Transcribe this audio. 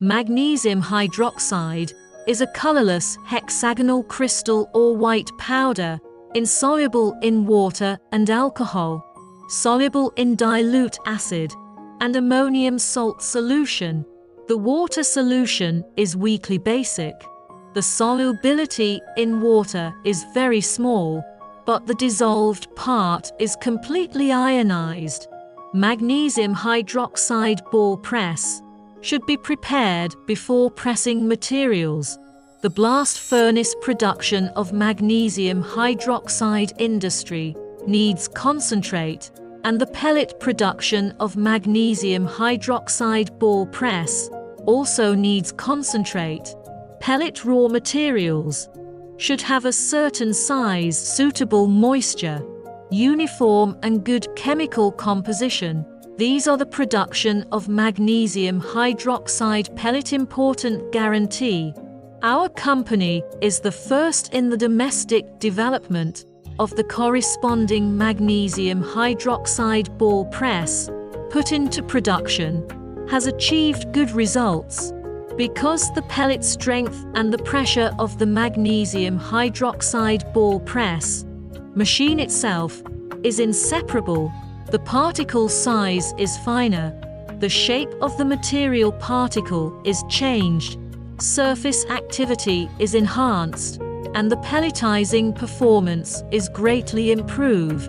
Magnesium hydroxide is a colorless hexagonal crystal or white powder, insoluble in water and alcohol, soluble in dilute acid and ammonium salt solution. The water solution is weakly basic. The solubility in water is very small, but the dissolved part is completely ionized. Magnesium hydroxide ball press should be prepared before pressing materials. The blast furnace production of magnesium hydroxide industry needs concentrate, and the pellet production of magnesium hydroxide ball press also needs concentrate. Pellet raw materials should have a certain size, suitable moisture, uniform and good chemical composition. These are the production of magnesium hydroxide pellet. Important guarantee: our company is the first in the domestic development of the corresponding magnesium hydroxide ball press put into production, has achieved good results, because the pellet strength and the pressure of the magnesium hydroxide ball press machine itself is inseparable. The particle size is finer, the shape of the material particle is changed, surface activity is enhanced, and the pelletizing performance is greatly improved.